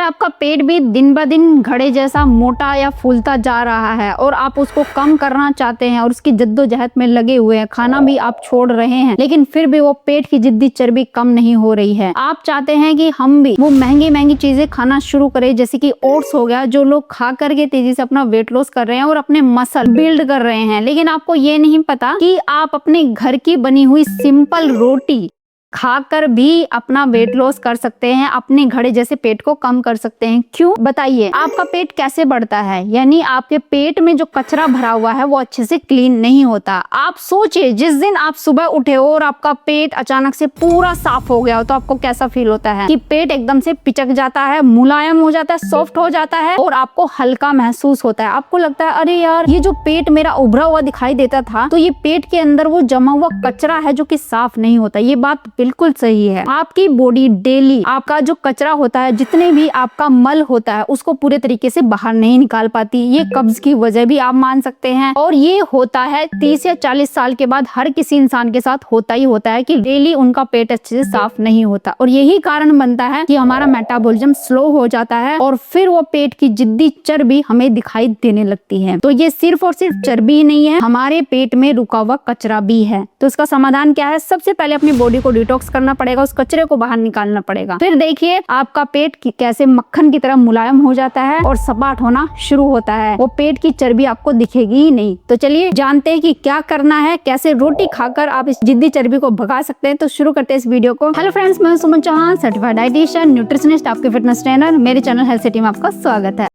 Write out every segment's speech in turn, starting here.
आपका पेट भी दिन ब दिन घड़े जैसा मोटा या फूलता जा रहा है और आप उसको कम करना चाहते हैं और उसकी जद्दोजहद में लगे हुए हैं, खाना भी आप छोड़ रहे हैं, लेकिन फिर भी वो पेट की जिद्दी चर्बी कम नहीं हो रही है। आप चाहते हैं कि हम भी वो महंगी महंगी चीजें खाना शुरू करें, जैसे कि ओट्स हो गया, जो लोग खा करके तेजी से अपना वेट लॉस कर रहे हैं और अपने मसल बिल्ड कर रहे हैं। लेकिन आपको ये नहीं पता कि आप अपने घर की बनी हुई सिंपल रोटी खाकर भी अपना वेट लॉस कर सकते हैं, अपने घड़े जैसे पेट को कम कर सकते हैं। क्यों बताइए? आपका पेट कैसे बढ़ता है? यानी आपके पेट में जो कचरा भरा हुआ है वो अच्छे से क्लीन नहीं होता। आप सोचिए, जिस दिन आप सुबह उठे हो और आपका पेट अचानक से पूरा साफ हो गया हो तो आपको कैसा फील होता है? कि पेट एकदम से पिचक जाता है, मुलायम हो जाता है, सॉफ्ट हो जाता है और आपको हल्का महसूस होता है। आपको लगता है अरे यार, ये जो पेट मेरा उभरा हुआ दिखाई देता था, तो ये पेट के अंदर वो जमा हुआ कचरा है जो कि साफ नहीं होता। ये बात बिल्कुल सही है। आपकी बॉडी डेली आपका जो कचरा होता है, जितने भी आपका मल होता है, उसको पूरे तरीके से बाहर नहीं निकाल पाती। ये कब्ज की वजह भी आप मान सकते हैं और ये होता है 30 या 40 साल के बाद हर किसी इंसान के साथ होता ही होता है कि डेली उनका पेट अच्छे से साफ नहीं होता और यही कारण बनता है कि हमारा मेटाबॉलिज्म स्लो हो जाता है और फिर वो पेट की जिद्दी चर्बी हमें दिखाई देने लगती है। तो ये सिर्फ और सिर्फ चर्बी ही नहीं है, हमारे पेट में रुका हुआ कचरा भी है। तो इसका समाधान क्या है? सबसे पहले अपनी बॉडी को डिटॉक्स करना पड़ेगा, उस कचरे को बाहर निकालना पड़ेगा। फिर देखिए आपका पेट कैसे मक्खन की तरह मुलायम हो जाता है और सपाट होना शुरू होता है। वो पेट की चर्बी आपको दिखेगी ही नहीं। तो चलिए जानते हैं कि क्या करना है, कैसे रोटी खाकर आप इस जिद्दी चर्बी को भगा सकते हैं। तो शुरू करते हैं इस वीडियो को। हेलो फ्रेंड्स, मैं सुमन चौहान, सर्टिफाइड डाइटिशियन, न्यूट्रिशनिस्ट, आपके फिटनेस ट्रेनर। मेरे चैनल हेल्थ सिटी में आपका स्वागत है।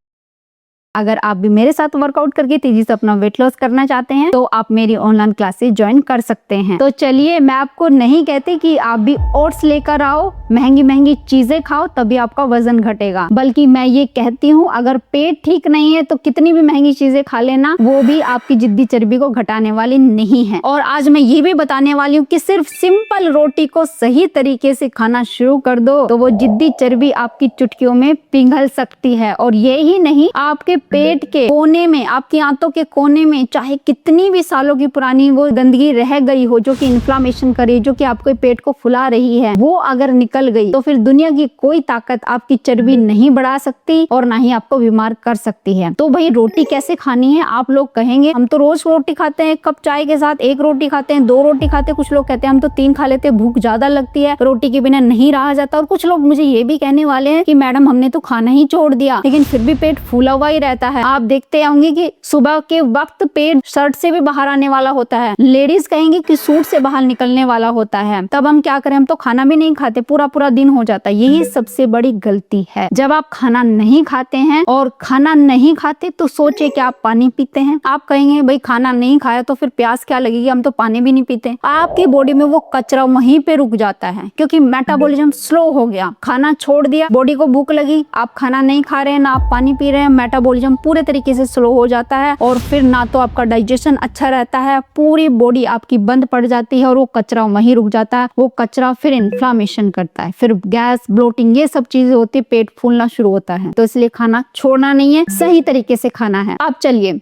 अगर आप भी मेरे साथ वर्कआउट करके तेजी से अपना वेट लॉस करना चाहते हैं तो आप मेरी ऑनलाइन क्लासेस ज्वाइन कर सकते हैं। तो चलिए, मैं आपको नहीं कहती कि आप भी ओट्स लेकर आओ, महंगी महंगी चीजें खाओ तभी आपका वजन घटेगा, बल्कि मैं ये कहती हूँ अगर पेट ठीक नहीं है तो कितनी भी महंगी चीजें खा लेना, वो भी आपकी जिद्दी चर्बी को घटाने वाली नहीं है। और आज मैं ये भी बताने वाली हूँ कि सिर्फ सिंपल रोटी को सही तरीके से खाना शुरू कर दो तो वो जिद्दी चर्बी आपकी चुटकियों में पिघल सकती है। और ये ही नहीं, आपके पेट के कोने में, आपकी आंतों के कोने में चाहे कितनी भी सालों की पुरानी वो गंदगी रह गई हो जो कि इन्फ्लामेशन करे, जो कि आपके पेट को फुला रही है, वो अगर निकल गई तो फिर दुनिया की कोई ताकत आपकी चर्बी नहीं बढ़ा सकती और ना ही आपको बीमार कर सकती है। तो भाई रोटी कैसे खानी है? आप लोग कहेंगे हम तो रोज रोटी खाते हैं, कप चाय के साथ 1 रोटी खाते हैं, 2 रोटी खाते हैं, कुछ लोग कहते हैं हम तो 3 खा लेते हैं, भूख ज्यादा लगती है, रोटी के बिना नहीं रहा जाता। और कुछ लोग मुझे ये भी कहने वाले हैं कि मैडम हमने तो खाना ही छोड़ दिया लेकिन फिर भी पेट फूला हुआ ही रहता है। आप देखते होंगे कि सुबह के वक्त पेट शर्ट से भी बाहर आने वाला होता है, लेडीज कहेंगे कि सूट से बाहर निकलने वाला होता है। तब हम क्या करें? हम तो खाना भी नहीं खाते, पूरा पूरा दिन हो जाता है। यही सबसे बड़ी गलती है। जब आप खाना नहीं खाते हैं और खाना नहीं खाते तो सोचे कि आप पानी पीते हैं। आप कहेंगे भाई खाना नहीं खाया तो फिर प्यास क्या लगेगी, हम तो पानी भी नहीं पीते। आपकी बॉडी में वो कचरा वहीं पे रुक जाता है क्योंकि मेटाबॉलिज्म स्लो हो गया। खाना छोड़ दिया, बॉडी को भूख लगी, आप खाना नहीं खा रहे हैं ना आप पानी पी रहे हैं, मेटाबॉलिज्म पूरे तरीके से स्लो हो जाता है और फिर ना तो आपका डाइजेशन अच्छा रहता है, पूरी बॉडी आपकी बंद पड़ जाती है और वो कचरा वहीं रुक जाता है। वो कचरा फिर इन्फ्लामेशन करता है, फिर गैस, ब्लोटिंग, ये सब चीजें होती है, पेट फूलना शुरू होता है। तो इसलिए खाना छोड़ना नहीं है, सही तरीके से खाना है। अब चलिए,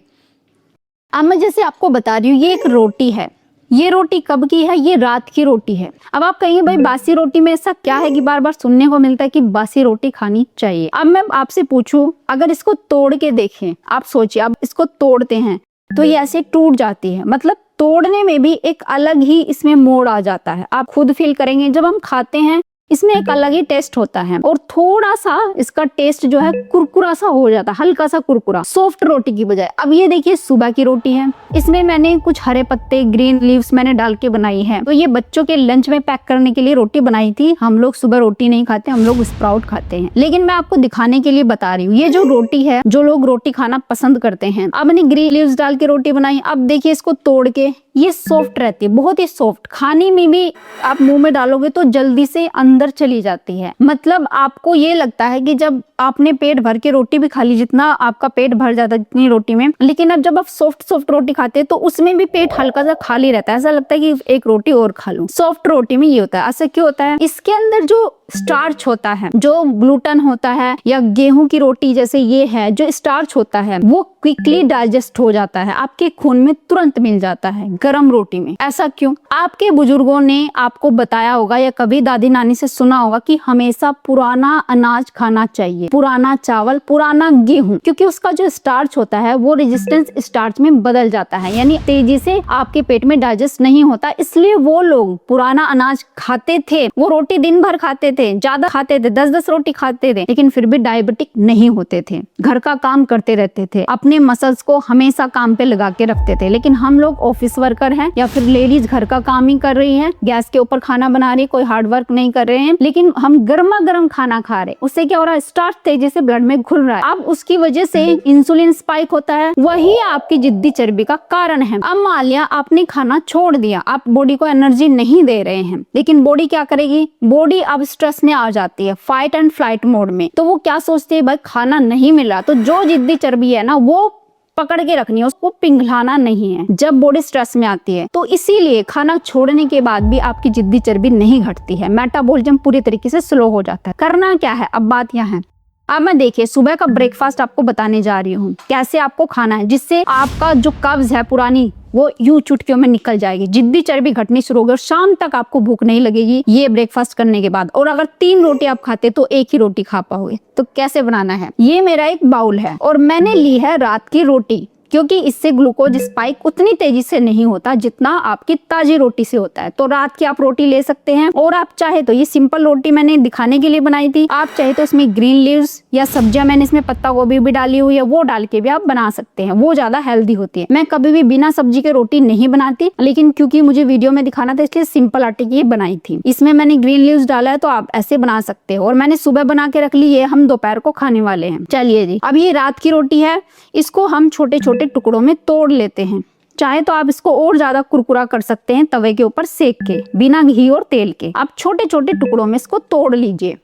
अब मैं जैसे आपको बता रही हूँ, ये एक रोटी है। ये रोटी कब की है? ये रात की रोटी है। अब आप कहेंगे भाई बासी रोटी में ऐसा क्या है कि बार बार सुनने को मिलता है कि बासी रोटी खानी चाहिए। अब मैं आपसे पूछूं, अगर इसको तोड़ के देखें, आप सोचिए, आप इसको तोड़ते हैं तो ये ऐसे टूट जाती है। मतलब तोड़ने में भी एक अलग ही इसमें मोड़ आ जाता है। आप खुद फील करेंगे जब हम खाते हैं, इसमें एक अलग ही टेस्ट होता है और थोड़ा सा इसका टेस्ट जो है कुरकुरा सा हो जाता है, हल्का सा कुरकुरा, सॉफ्ट रोटी की बजाय। अब ये देखिए सुबह की रोटी है, इसमें मैंने कुछ हरे पत्ते, ग्रीन लीव्स मैंने डाल के बनाई है। तो ये बच्चों के लंच में पैक करने के लिए रोटी बनाई थी। हम लोग सुबह रोटी नहीं खाते, हम लोग स्प्राउट खाते हैं। लेकिन मैं आपको दिखाने के लिए बता रही हूँ, ये जो रोटी है, जो लोग रोटी खाना पसंद करते हैं, अब मैंने ग्रीन लीव्स डाल के रोटी बनाई। अब देखिए इसको तोड़ के, ये सॉफ्ट रहती है, बहुत ही सॉफ्ट, खाने में भी आप मुंह में डालोगे तो जल्दी से अंदर चली जाती है। मतलब आपको ये लगता है कि जब आपने पेट भर के रोटी भी खा ली, जितना आपका पेट भर जाता है जितनी रोटी में, लेकिन अब जब आप सॉफ्ट सॉफ्ट रोटी खाते हैं तो उसमें भी पेट हल्का सा खाली रहता है, ऐसा लगता है कि एक रोटी और खा लूं। सॉफ्ट रोटी में ये होता है। ऐसा क्यों होता है? इसके अंदर जो स्टार्च होता है, जो ग्लूटन होता है या गेहूं की रोटी जैसे ये है, जो स्टार्च होता है वो क्विकली डाइजेस्ट हो जाता है, आपके खून में तुरंत मिल जाता है गरम रोटी में। ऐसा क्यों? आपके बुजुर्गों ने आपको बताया होगा या कभी दादी नानी से सुना होगा कि हमेशा पुराना अनाज खाना चाहिए, पुराना चावल, पुराना गेहूं, क्योंकि उसका जो स्टार्च होता है वो रेजिस्टेंस स्टार्च में बदल जाता है, यानी तेजी से आपके पेट में डाइजेस्ट नहीं होता। इसलिए वो लोग पुराना अनाज खाते थे, वो रोटी दिन भर खाते थे, ज्यादा खाते थे, 10-10 रोटी खाते थे, लेकिन फिर भी डायबिटिक नहीं होते थे, घर का काम करते रहते थे, अपने मसल्स को हमेशा काम पे लगा के रखते थे। लेकिन हम लोग ऑफिस वर्कर हैं या फिर लेडीज घर का काम ही कर रही हैं, गैस के ऊपर खाना बना रही, कोई हार्ड वर्क नहीं कर रहे हैं, लेकिन हम गर्मा गर्म खाना खा रहे, उससे क्या हो रहा है? स्टार्च तेजी से ब्लड में घुल रहा है। अब उसकी वजह से इंसुलिन स्पाइक होता है, वही आपकी जिद्दी चर्बी का कारण है। अब मान लिया आपने खाना छोड़ दिया, आप बॉडी को एनर्जी नहीं दे रहे हैं, लेकिन बॉडी क्या करेगी? बॉडी अब स्ट्रेस में आ जाती है, फाइट एंड फ्लाइट मोड में। तो वो क्या सोचती है? भाई खाना नहीं मिला, तो जो जिद्दी चर्बी है ना वो पकड़ के रखनी है, उसको पिघलाना नहीं है जब बॉडी स्ट्रेस में आती है। तो इसीलिए खाना छोड़ने के बाद भी आपकी जिद्दी चर्बी नहीं घटती है, मेटाबॉलिज्म पूरी तरीके से स्लो हो जाता है। करना क्या है? अब बात यहाँ है, अब मैं देखिए सुबह का ब्रेकफास्ट आपको बताने जा रही हूँ कैसे आपको खाना है, जिससे आपका जो कब्ज है पुरानी वो यूं चुटकियों में निकल जाएगी, जिद्दी चर्बी घटनी शुरू होगी और शाम तक आपको भूख नहीं लगेगी ये ब्रेकफास्ट करने के बाद। और अगर 3 रोटी आप खाते तो 1 ही रोटी खा पाओगे। तो कैसे बनाना है? ये मेरा एक बाउल है और मैंने ली है रात की रोटी, क्योंकि इससे ग्लूकोज स्पाइक उतनी तेजी से नहीं होता जितना आपकी ताजी रोटी से होता है। तो रात की आप रोटी ले सकते हैं, और आप चाहे तो ये सिंपल रोटी मैंने दिखाने के लिए बनाई थी, आप चाहे तो इसमें ग्रीन लीव्स या सब्जियां, मैंने इसमें पत्ता गोभी भी डाली हुई है, वो डाल के भी आप बना सकते हैं, वो ज्यादा हेल्दी होती है। मैं कभी भी बिना सब्जी के रोटी नहीं बनाती, लेकिन क्योंकि मुझे वीडियो में दिखाना था इसलिए सिंपल आटे की बनाई थी। इसमें मैंने ग्रीन लीव्स डाला है, तो आप ऐसे बना सकते हो। और मैंने सुबह बना के रख ली, ये हम दोपहर को खाने वाले हैं। चलिए जी, अब ये रात की रोटी है, इसको हम छोटे छोटे टुकड़ों में तोड़ लेते हैं। चाहे तो आप इसको और ज्यादा कुरकुरा कर सकते हैं तवे के ऊपर सेक के, बिना घी और तेल के। आप छोटे छोटे टुकड़ों में इसको तोड़ लीजिए।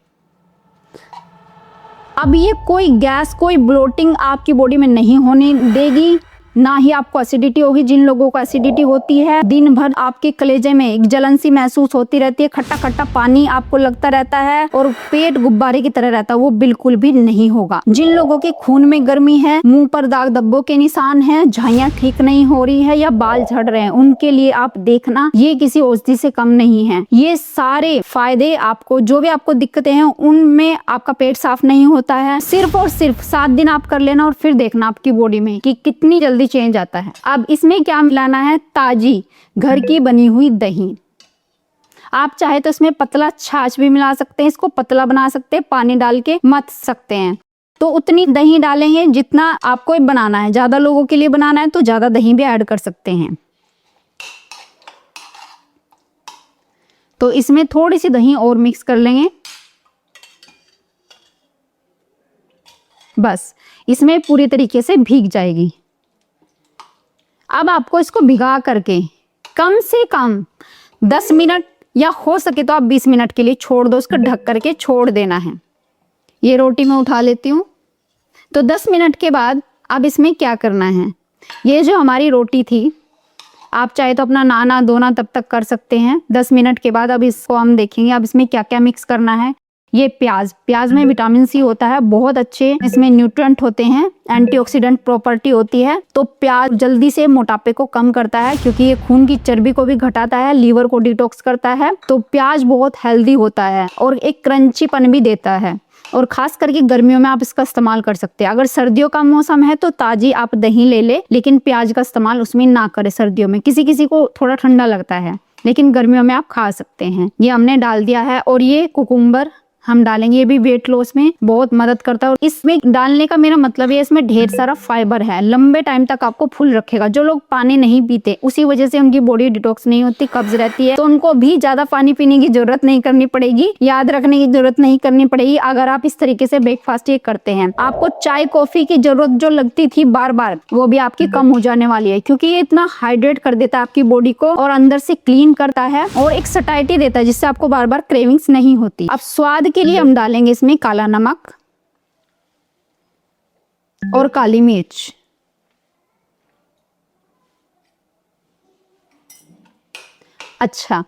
अब ये कोई गैस, कोई ब्लोटिंग आपकी बॉडी में नहीं होने देगी, ना ही आपको एसिडिटी होगी। जिन लोगों को एसिडिटी होती है, दिन भर आपके कलेजे में एक जलन सी महसूस होती रहती है, खट्टा खट्टा पानी आपको लगता रहता है और पेट गुब्बारे की तरह रहता है, वो बिल्कुल भी नहीं होगा। जिन लोगों के खून में गर्मी है, मुंह पर दाग धब्बों के निशान हैं, झाइयां ठीक नहीं हो रही है या बाल झड़ रहे हैं, उनके लिए आप देखना ये किसी औषधि से कम नहीं है। ये सारे फायदे आपको, जो भी आपको दिक्कतें हैं उनमें आपका पेट साफ नहीं होता है, सिर्फ और सिर्फ 7 दिन आप कर लेना और फिर देखना आपकी बॉडी में कि कितनी जल्दी चेंज आता है। अब इसमें क्या मिलाना है? ताजी घर की बनी हुई दही। आप चाहे तो इसमें पतला छाछ भी मिला सकते हैं, इसको पतला बना सकते हैं, पानी डाल के मथ सकते हैं। तो उतनी दही डालेंगे जितना आपको बनाना है। ज्यादा लोगों के लिए बनाना है तो ज्यादा दही भी ऐड कर सकते हैं। तो इसमें थोड़ी सी दही और मिक्स कर लेंगे, बस इसमें पूरी तरीके से भीग जाएगी। अब आपको इसको भिगा करके कम से कम 10 मिनट या हो सके तो आप 20 मिनट के लिए छोड़ दो, इसको ढक करके छोड़ देना है। ये रोटी मैं उठा लेती हूँ। तो 10 मिनट के बाद अब इसमें क्या करना है? ये जो हमारी रोटी थी, आप चाहे तो अपना नाना धोना तब तक कर सकते हैं। 10 मिनट के बाद अब इसको हम देखेंगे अब इसमें क्या क्या मिक्स करना है। ये प्याज में विटामिन सी होता है, बहुत अच्छे इसमें न्यूट्रिएंट होते हैं, एंटीऑक्सीडेंट प्रॉपर्टी होती है। तो प्याज जल्दी से मोटापे को कम करता है, क्योंकि ये खून की चर्बी को भी घटाता है, लीवर को डिटॉक्स करता है। तो प्याज बहुत हेल्दी होता है और एक क्रंचीपन भी देता है, और खास करके गर्मियों में आप इसका इस्तेमाल कर सकते हैं। अगर सर्दियों का मौसम है तो ताजी आप दही ले ले, लेकिन प्याज का इस्तेमाल उसमें ना करें सर्दियों में। किसी किसी को थोड़ा ठंडा लगता है, लेकिन गर्मियों में आप खा सकते हैं। ये हमने डाल दिया है, और ये कुकुम्बर हम डालेंगे, ये भी वेट लॉस में बहुत मदद करता है। और इसमें डालने का मेरा मतलब ये, इसमें ढेर सारा फाइबर है, लंबे टाइम तक आपको फुल रखेगा। जो लोग पानी नहीं पीते, उसी वजह से उनकी बॉडी डिटॉक्स नहीं होती, कब्ज रहती है, तो उनको भी ज्यादा पानी पीने की जरूरत नहीं करनी पड़ेगी, याद रखने की जरूरत नहीं करनी पड़ेगी अगर आप इस तरीके से ब्रेकफास्ट ये करते हैं। आपको चाय कॉफी की जरूरत जो लगती थी बार बार, वो भी आपकी कम हो जाने वाली है, क्योंकि ये इतना हाइड्रेट कर देता है आपकी बॉडी को और अंदर से क्लीन करता है और एक सटाइटी देता है, जिससे आपको बार बार क्रेविंग्स नहीं होती। अब स्वाद के लिए हम डालेंगे इसमें काला नमक और काली मिर्च। अच्छा,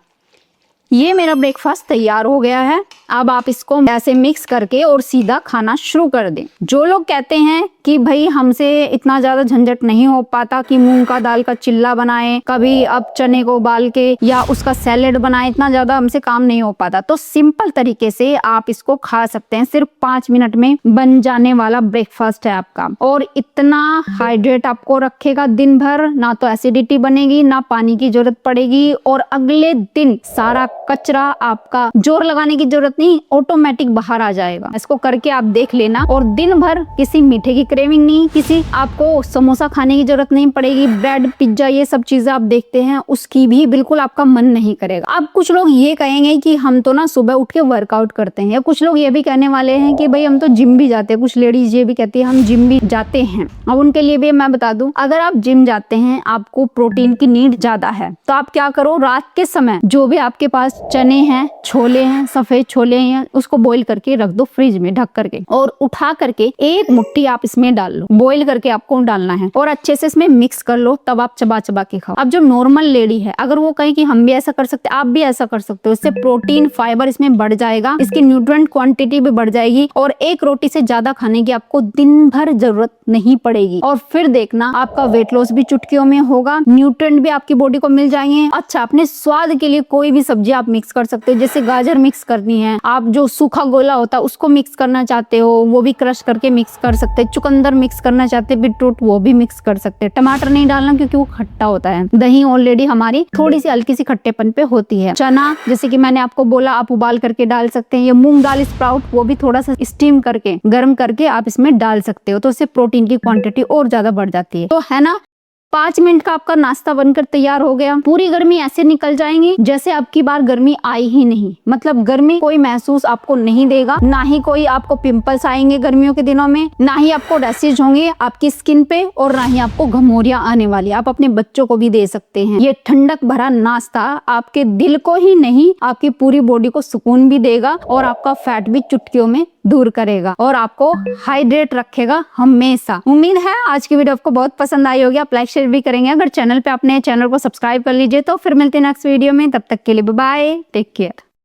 ये मेरा ब्रेकफास्ट तैयार हो गया है। अब आप इसको ऐसे मिक्स करके और सीधा खाना शुरू कर दें। जो लोग कहते हैं कि भाई हमसे इतना ज्यादा झंझट नहीं हो पाता कि मूंग का दाल का चिल्ला बनाएं, कभी अब चने को उबाल के या उसका सैलेड बनाएं, इतना ज्यादा हमसे काम नहीं हो पाता, तो सिंपल तरीके से आप इसको खा सकते हैं। सिर्फ 5 मिनट में बन जाने वाला ब्रेकफास्ट है आपका, और इतना हाइड्रेट आपको रखेगा दिन भर। ना तो एसिडिटी बनेगी, ना पानी की जरूरत पड़ेगी, और अगले दिन सारा कचरा आपका जोर लगाने की जरूरत नहीं, ऑटोमेटिक बाहर आ जाएगा। इसको करके आप देख लेना, और दिन भर किसी मीठे की क्रेविंग नहीं, किसी आपको समोसा खाने की जरूरत नहीं पड़ेगी। ब्रेड, पिज्जा, ये सब चीजें आप देखते हैं, उसकी भी बिल्कुल आपका मन नहीं करेगा। अब कुछ लोग ये कहेंगे कि हम तो ना सुबह उठ के वर्कआउट करते हैं, या कुछ लोग ये भी कहने वाले हैं कि भाई हम तो जिम भी जाते हैं। कुछ लेडीज ये भी कहती है हम जिम भी जाते हैं। अब उनके लिए भी मैं बता दूं, अगर आप जिम जाते हैं, आपको प्रोटीन की नीड ज्यादा है, तो आप क्या करो, रात के समय जो भी आपके पास चने हैं, छोले हैं, सफेद छोले हैं, उसको बॉईल करके रख दो फ्रिज में ढक करके, और उठा करके एक मुट्ठी आप इसमें डाल लो। बॉईल करके आपको डालना है और अच्छे से इसमें मिक्स कर लो, तब आप चबा चबा के खाओ। अब जो नॉर्मल लेडी है, अगर वो कहे कि हम भी ऐसा कर सकते, आप भी ऐसा कर सकते हो। इससे प्रोटीन, फाइबर इसमें बढ़ जाएगा, इसकी न्यूट्रिएंट क्वांटिटी भी बढ़ जाएगी, और एक रोटी से ज्यादा खाने की आपको दिन भर जरूरत नहीं पड़ेगी। और फिर देखना आपका वेट लॉस भी चुटकियों में होगा, न्यूट्रिएंट भी आपकी बॉडी को मिल जाएंगे। अच्छा, अपने स्वाद के लिए कोई भी सब्जी आप मिक्स कर सकते हो, जैसे गाजर मिक्स करनी है, आप जो सूखा गोला होता है उसको मिक्स करना चाहते हो, वो भी क्रश करके मिक्स कर सकते हैं। चुकंदर मिक्स करना चाहते हैं, बीटरूट, वो भी मिक्स कर सकते हैं। टमाटर नहीं डालना क्योंकि वो खट्टा होता है। दही ऑलरेडी हमारी थोड़ी सी हल्की सी खट्टेपन पे होती है। चना, जैसे कि मैंने आपको बोला, आप उबाल करके डाल सकते हैं। ये मूंग दाल स्प्राउट, वो भी थोड़ा सा स्टीम करके, गर्म करके आप इसमें डाल सकते हो, तो इससे प्रोटीन की क्वांटिटी और ज्यादा बढ़ जाती है। तो है ना, 5 मिनट का आपका नाश्ता बनकर तैयार हो गया। पूरी गर्मी ऐसे निकल जाएंगी जैसे आपकी बार गर्मी आई ही नहीं। मतलब गर्मी कोई महसूस आपको नहीं देगा, ना ही कोई आपको पिंपल्स आएंगे गर्मियों के दिनों में, ना ही आपको रैशेज होंगे आपकी स्किन पे, और ना ही आपको घमौरियां आने वाली। आप अपने बच्चों को भी दे सकते हैं। ये ठंडक भरा नाश्ता आपके दिल को ही नहीं, आपकी पूरी बॉडी को सुकून भी देगा, और आपका फैट भी चुटकियों में दूर करेगा, और आपको हाइड्रेट रखेगा हमेशा। उम्मीद है आज की वीडियो आपको बहुत पसंद आई होगी। आप लाइक शेयर भी करेंगे। अगर चैनल पे आपने चैनल को सब्सक्राइब कर लीजिए। तो फिर मिलते हैं नेक्स्ट वीडियो में, तब तक के लिए बाय बाय, टेक केयर।